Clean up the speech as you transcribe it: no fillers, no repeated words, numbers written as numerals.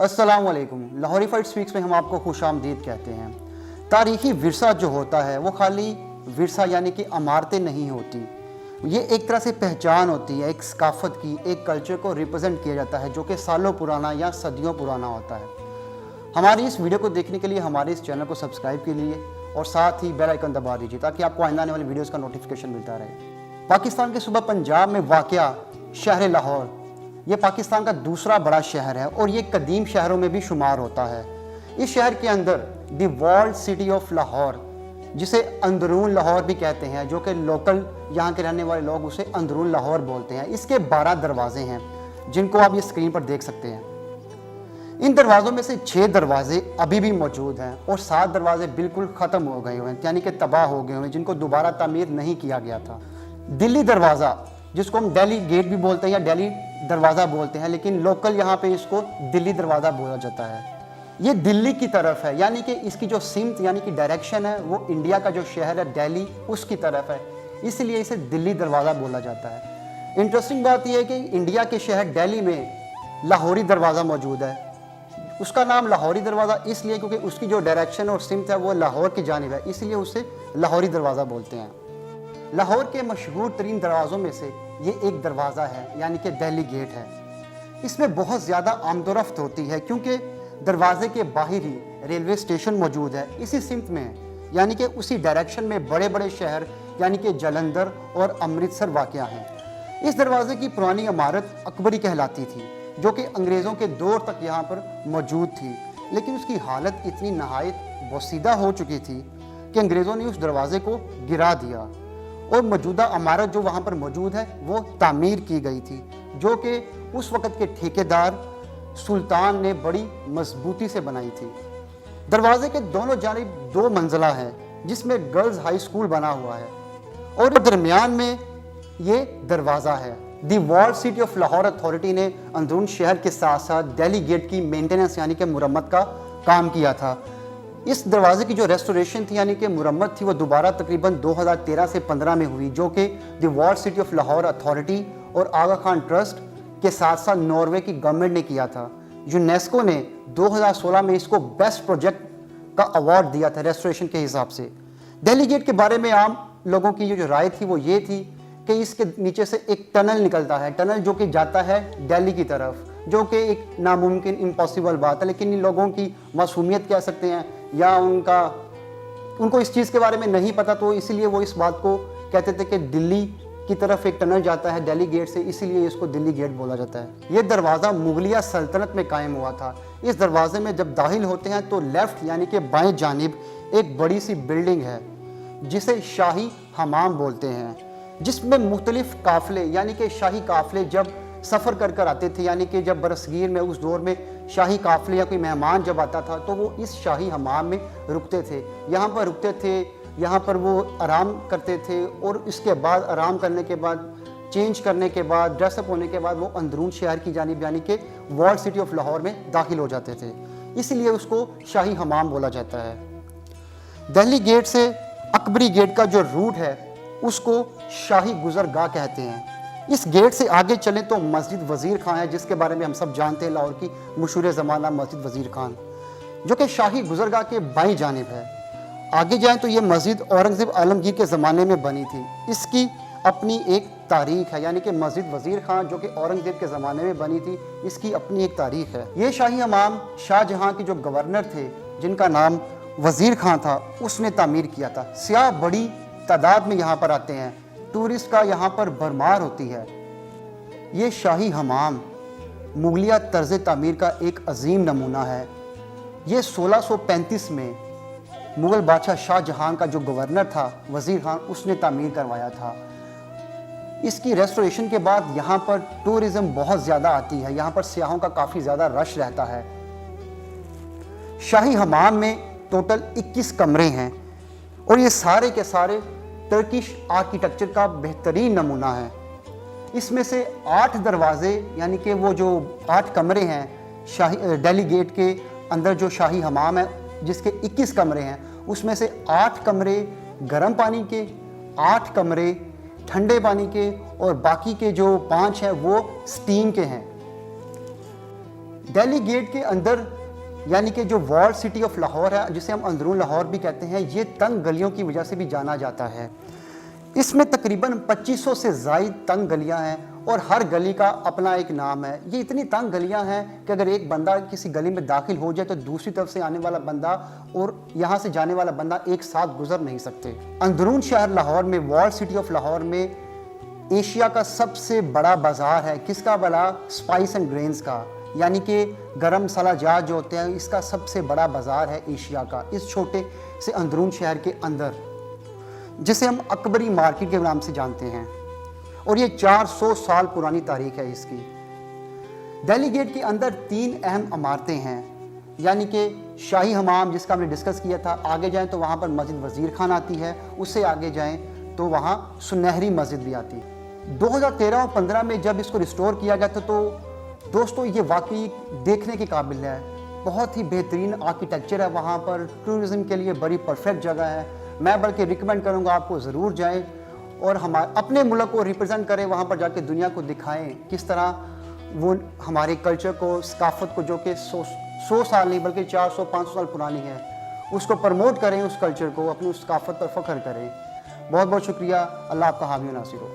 अस्सलाम वालेकुम। लाहौरीफाइड स्पीक्स में हम आपको खुश आमदीद कहते हैं। तारीखी विरसा जो होता है वो खाली विरसा यानी कि इमारतें नहीं होती, ये एक तरह से पहचान होती है, एक सकाफत की, एक कल्चर को रिप्रेजेंट किया जाता है जो कि सालों पुराना या सदियों पुराना होता है। हमारी इस वीडियो को देखने के लिए हमारे इस चैनल को सब्सक्राइब कीजिए और साथ ही बेल आइकन दबा दीजिए ताकि आपको आइंदा आने वाली वीडियोस का नोटिफिकेशन मिलता रहे। पाकिस्तान के सूबा पंजाब में वाक़या शहर लाहौर, ये पाकिस्तान का दूसरा बड़ा शहर है और ये कदीम शहरों में भी शुमार होता है। इस शहर के अंदर the walled city of Lahore, जिसे अंदरून लाहौर भी कहते हैं, जो कि लोकल यहाँ के रहने वाले लोग उसे अंदरून लाहौर बोलते हैं। इसके 12 दरवाजे हैं जिनको आप ये स्क्रीन पर देख सकते हैं। इन दरवाज़ों में से 6 दरवाजे अभी भी मौजूद हैं और 7 दरवाजे बिल्कुल ख़त्म हो गए हुए हैं, यानी कि तबाह हो गए हुए हैं, जिनको दोबारा तामीर नहीं किया गया था। दिल्ली दरवाज़ा, जिसको हम दिल्ली गेट भी बोलते हैं या दिल्ली दरवाज़ा बोलते हैं, लेकिन लोकल यहाँ पे इसको दिल्ली दरवाज़ा बोला जाता है। ये दिल्ली की तरफ है, यानी कि इसकी जो सिमत यानी कि डायरेक्शन है वो इंडिया का जो शहर है दिल्ली उसकी तरफ है, इसलिए इसे दिल्ली दरवाज़ा बोला जाता है। इंटरेस्टिंग बात यह है कि इंडिया के शहर दिल्ली में लाहौरी दरवाज़ा मौजूद है। उसका नाम लाहौरी दरवाज़ा इसलिए क्योंकि उसकी जो डायरेक्शन और सिमत है वो लाहौर की जानिब है, इसलिए उसे लाहौरी दरवाज़ा बोलते हैं। लाहौर के मशहूर तरीन दरवाज़ों में से ये एक दरवाज़ा है, यानी कि दिल्ली गेट है। इसमें बहुत ज़्यादा आमदोरफ्त होती है क्योंकि दरवाजे के बाहर ही रेलवे स्टेशन मौजूद है। इसी सिमत में यानी कि उसी डायरेक्शन में बड़े बड़े शहर यानी कि जालंधर और अमृतसर वाक़या हैं। इस दरवाजे की पुरानी इमारत अकबरी कहलाती थी, जो कि अंग्रेज़ों के दौर तक यहाँ पर मौजूद थी, लेकिन उसकी हालत इतनी नहायत बोसीदा हो चुकी थी कि अंग्रेज़ों ने उस दरवाजे को गिरा दिया और मौजूदा इमारत जो वहाँ पर मौजूद है वो तामीर की गई थी, जो कि उस वक़्त के ठेकेदार सुल्तान ने बड़ी मजबूती से बनाई थी। दरवाजे के दोनों जानिब 2 मंजिला है जिसमें गर्ल्स हाई स्कूल बना हुआ है और दरमियान में ये दरवाज़ा है। The walled city of Lahore authority ने अंदरून शहर के साथ साथ दिल्ली गेट की मेंटेनेंस यानी कि मुरम्मत का काम किया था। इस दरवाजे की जो रेस्टोरेशन थी यानी कि मुरम्मत थी वो दोबारा तकरीबन 2013 से 15 में हुई, जो कि the walled city of Lahore authority और आगा खान ट्रस्ट के साथ साथ नॉर्वे की गवर्नमेंट ने किया था। यूनेस्को ने 2016 में इसको बेस्ट प्रोजेक्ट का अवार्ड दिया था रेस्टोरेशन के हिसाब से। दिल्ली गेट के बारे में आम लोगों की जो राय थी वो ये थी कि इसके नीचे से एक टनल निकलता है, टनल जो कि जाता है दिल्ली की तरफ, जो कि एक नामुमकिन इम्पॉसिबल बात है, लेकिन इन लोगों की मासूमियत कह सकते हैं या उनको इस चीज़ के बारे में नहीं पता, तो इसीलिए वो इस बात को कहते थे कि दिल्ली की तरफ एक टनल जाता है दिल्ली गेट से, इसीलिए इसको दिल्ली गेट बोला जाता है। ये दरवाज़ा मुगलिया सल्तनत में कायम हुआ था। इस दरवाजे में जब दाखिल होते हैं तो लेफ़्ट यानी कि बाएं जानिब एक बड़ी सी बिल्डिंग है जिसे शाही हमाम बोलते हैं, जिसमें मुख्तलिफ काफ़िले यानी कि शाही काफ़िले जब सफ़र कर कर आते थे, यानी कि जब बरसगीर में उस दौर में शाही काफ़िले या कोई मेहमान जब आता था तो वो इस शाही हमाम में रुकते थे, यहाँ पर रुकते थे, यहाँ पर वो आराम करते थे और इसके बाद आराम करने के बाद चेंज करने के बाद ड्रेसअप होने के बाद वो अंदरून शहर की जानिब यानी कि वॉल्ड सिटी ऑफ लाहौर में दाखिल हो जाते थे, इसलिए उसको शाही हमाम बोला जाता है। दिल्ली गेट से अकबरी गेट का जो रूट है उसको शाही गुजरगाह कहते हैं। इस गेट से आगे चलें तो मस्जिद वज़ीर खान है, जिसके बारे में हम सब जानते हैं, लाहौर की मशहूर ज़माना मस्जिद वज़ीर खान, जो कि शाही गुजरगाह के बाईं जानिब है। आगे जाएं तो ये मस्जिद औरंगज़ेब आलमगीर के ज़माने में बनी थी। इसकी अपनी एक तारीख है, यानी कि मस्जिद वज़ीर खान जो कि औरंगज़ेब के ज़माने में बनी थी, इसकी अपनी एक तारीख है। ये शाही हमाम शाहजहाँ के जो गवर्नर थे जिनका नाम वज़ीर खान था उसने तामीर किया था। सियाह बड़ी तादाद में यहाँ पर आते हैं, टूरिस्ट का यहाँ पर भरमार होती है। ये शाही हमाम मुगलिया तर्ज़ तामीर का एक अजीम नमूना है। ये 1635 में मुग़ल बादशाह शाहजहाँ का जो गवर्नर था वज़ीर खान, उसने तामीर करवाया था। इसकी रेस्टोरेशन के बाद यहाँ पर टूरिज़म बहुत ज़्यादा आती है, यहाँ पर सियाहों का काफ़ी ज़्यादा रश रहता है। शाही हमाम में टोटल 21 कमरे हैं और ये सारे के सारे टर्किश आर्किटेक्चर का बेहतरीन नमूना है। इसमें से 8 दरवाजे यानी कि वो जो 8 कमरे हैं शाही दिल्ली गेट के अंदर जो शाही हमाम है जिसके 21 कमरे हैं, उसमें से 8 कमरे गर्म पानी के, 8 कमरे ठंडे पानी के और बाकी के जो 5 हैं वो स्टीम के हैं। दिल्ली गेट के अंदर यानी कि जो वॉल सिटी ऑफ लाहौर है, जिसे हम अंदरून लाहौर भी कहते हैं, ये तंग गलियों की वजह से भी जाना जाता है। इसमें तकरीबन 2500 से ज़ायद तंग गलियां हैं और हर गली का अपना एक नाम है। ये इतनी तंग गलियां हैं कि अगर एक बंदा किसी गली में दाखिल हो जाए तो दूसरी तरफ से आने वाला बंदा और यहाँ से जाने वाला बंदा एक साथ गुजर नहीं सकते। अंदरून शहर लाहौर में, वॉल सिटी ऑफ लाहौर में, एशिया का सबसे बड़ा बाज़ार है। किसका बड़ा? स्पाइस एंड ग्रेन्स का, यानी कि गरम मसाला जात जो होते हैं, इसका सबसे बड़ा बाज़ार है एशिया का, इस छोटे से अंदरून शहर के अंदर, जिसे हम अकबरी मार्केट के नाम से जानते हैं। और ये 400 साल पुरानी तारीख है इसकी। दिल्ली गेट के अंदर 3 अहम इमारतें हैं, यानी कि शाही हमाम जिसका हमने डिस्कस किया था। आगे जाएं तो वहाँ पर मस्जिद वज़ीर खान आती है, उससे आगे जाएं तो वहाँ सुनहरी मस्जिद भी आती है। 2013 और 15 में जब इसको रिस्टोर किया गया था तो दोस्तों ये वाकई देखने के काबिल है। बहुत ही बेहतरीन आर्किटेक्चर है वहाँ पर, टूरिज़म के लिए बड़ी परफेक्ट जगह है। मैं बल्कि रिकमेंड करूँगा आपको ज़रूर जाएं और हमारे अपने मुल्क को रिप्रेजेंट करें, वहाँ पर जाके दुनिया को दिखाएं किस तरह वो हमारे कल्चर को, सकाफत को, जो कि 100 साल नहीं बल्कि 400-500 साल पुरानी है, उसको प्रमोट करें, उस कल्चर को, अपनी उस सकाफत पर फ़ख्र करें। बहुत बहुत शुक्रिया। अल्लाह आपका हामी नासिर हो।